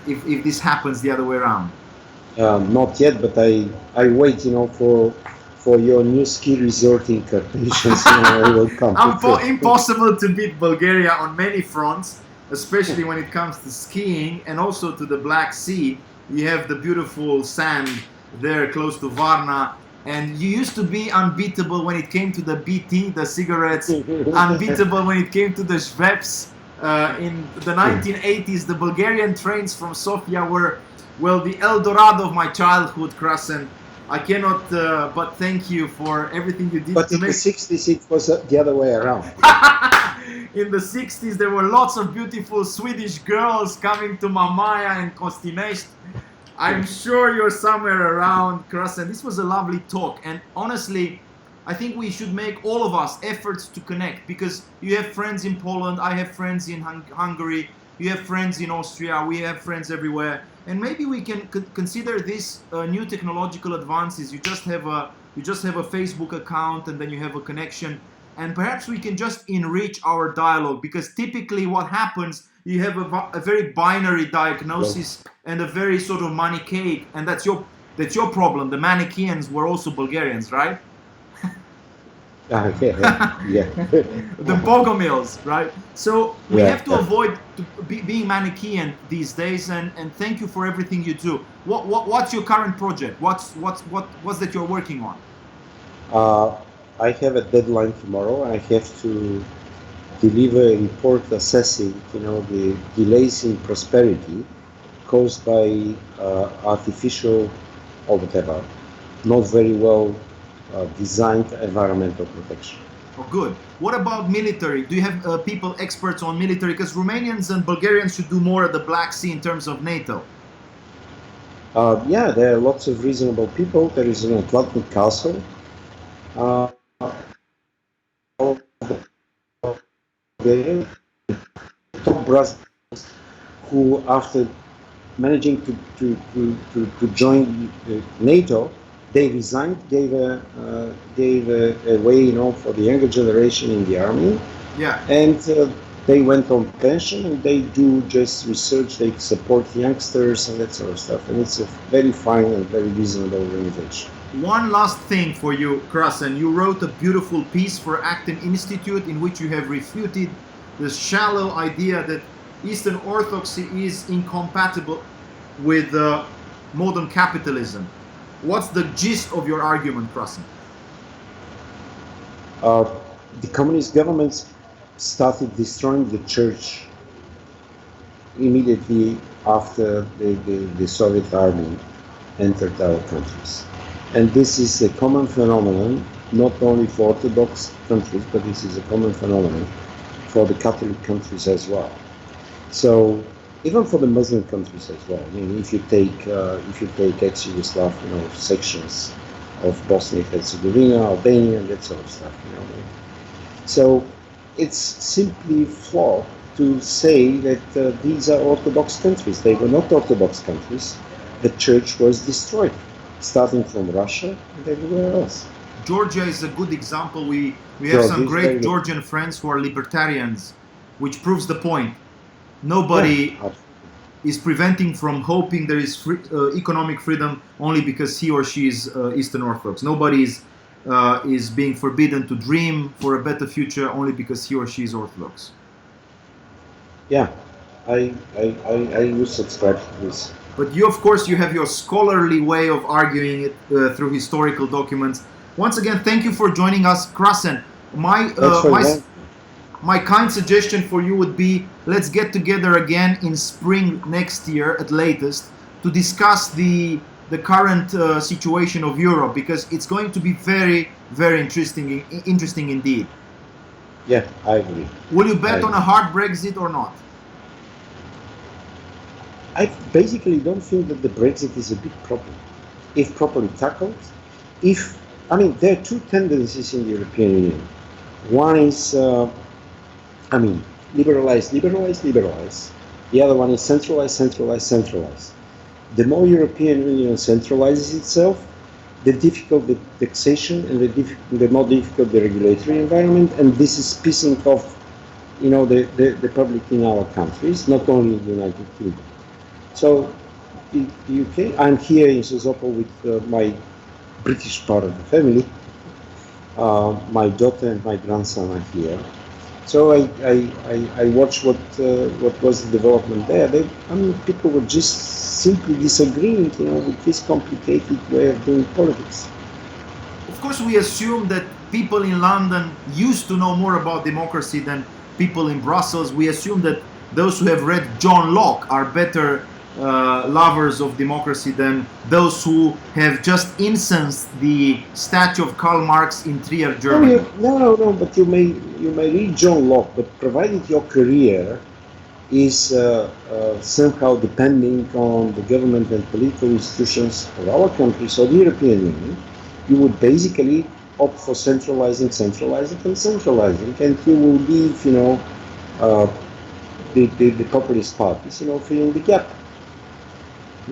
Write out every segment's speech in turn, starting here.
if this happens the other way around? Not yet, but I wait, for your new ski resort in Carpathians. I will come. Impossible to beat Bulgaria on many fronts, especially when it comes to skiing and also to the Black Sea. You have the beautiful sand there close to Varna. And you used to be unbeatable when it came to the BT, the cigarettes, unbeatable when it came to the Schweppes. In the 1980s, the Bulgarian trains from Sofia were, well, the El Dorado of my childhood, Krassen. I cannot but thank you for everything you did but to in make... the 60s, it was the other way around. In the 60s, there were lots of beautiful Swedish girls coming to Mamaia and Kostinest. I'm sure you're somewhere around, Krassen. This was a lovely talk. And honestly, I think we should make, all of us, efforts to connect, because you have friends in Poland, I have friends in Hungary, you have friends in Austria, we have friends everywhere. And maybe we can consider this new technological advances. You just have a Facebook account, and then you have a connection. And perhaps we can just enrich our dialogue, because typically what happens, you have a very binary diagnosis and a very sort of Manichaeic, and that's your problem. The Manichaeans were also Bulgarians, right? Yeah. The Bogomils, right? So we have to avoid being Manichaean these days. And thank you for everything you do. What's your current project? What's that you're working on? I have a deadline tomorrow. I have to deliver a report assessing, the delays in prosperity caused by artificial or whatever, not very well designed environmental protection. Oh, good. What about military? Do you have people experts on military? Because Romanians and Bulgarians should do more at the Black Sea in terms of NATO. Yeah, there are lots of reasonable people. There is an Atlantic Council. The top brass who, after managing to join NATO, they resigned, gave a way, for the younger generation in the army. Yeah. And they went on pension, and they do just research. They support youngsters and that sort of stuff. And it's a very fine and very reasonable organization. One last thing for you, Krassen. You wrote a beautiful piece for Acton Institute in which you have refuted the shallow idea that Eastern Orthodoxy is incompatible with modern capitalism. What's the gist of your argument, Krassen? The communist governments started destroying the church immediately after the Soviet army entered our countries. And this is a common phenomenon, not only for Orthodox countries, but this is a common phenomenon for the Catholic countries as well. So even for the Muslim countries as well. I mean, if you take ex-Yugoslav, sections of Bosnia and Herzegovina, Albania, and that sort of stuff. So it's simply flawed to say that these are Orthodox countries. They were not Orthodox countries. The church was destroyed, starting from Russia and everywhere else. Georgia is a good example. We have some great Georgian friends who are libertarians, which proves the point. Nobody is preventing from hoping there is economic freedom only because he or she is Eastern Orthodox. Nobody is being forbidden to dream for a better future only because he or she is Orthodox. Yeah, I would subscribe to this. But you, of course, you have your scholarly way of arguing it through historical documents. Once again, thank you for joining us, Krassen. My kind suggestion for you would be, let's get together again in spring next year at latest to discuss the current situation of Europe, because it's going to be very, very interesting indeed. Yeah, I agree. Will you bet on a hard Brexit or not? I basically don't feel that the Brexit is a big problem, if properly tackled. There are two tendencies in the European Union. One is, liberalize. The other one is centralize. The more European Union centralizes itself, the difficult the taxation and the more difficult the regulatory environment, and this is pissing off, the public in our countries, not only in the United Kingdom. So the UK, I'm here in Sozopol with my British part of the family. My daughter and my grandson are here. So I watched what was the development there. I mean, people were just simply disagreeing, with this complicated way of doing politics. Of course, we assume that people in London used to know more about democracy than people in Brussels. We assume that those who have read John Locke are better lovers of democracy than those who have just incensed the statue of Karl Marx in Trier, Germany. No. But you may read John Locke, but provided your career is somehow depending on the government and political institutions of our countries or the European Union, you would basically opt for centralizing, and you will leave, the populist parties, filling the gap.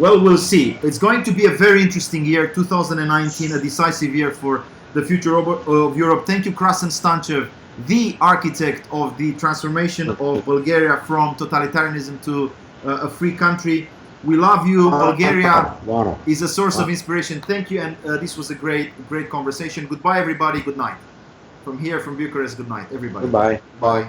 Well, we'll see. It's going to be a very interesting year, 2019, a decisive year for the future of Europe. Thank you, Krassen STANCHEV, the architect of the transformation of Bulgaria from totalitarianism to a free country. We love you. Bulgaria is a source of inspiration. Thank you, and this was a great conversation. Goodbye, everybody. Good night. From here, from Bucharest, good night, everybody. Goodbye. Bye.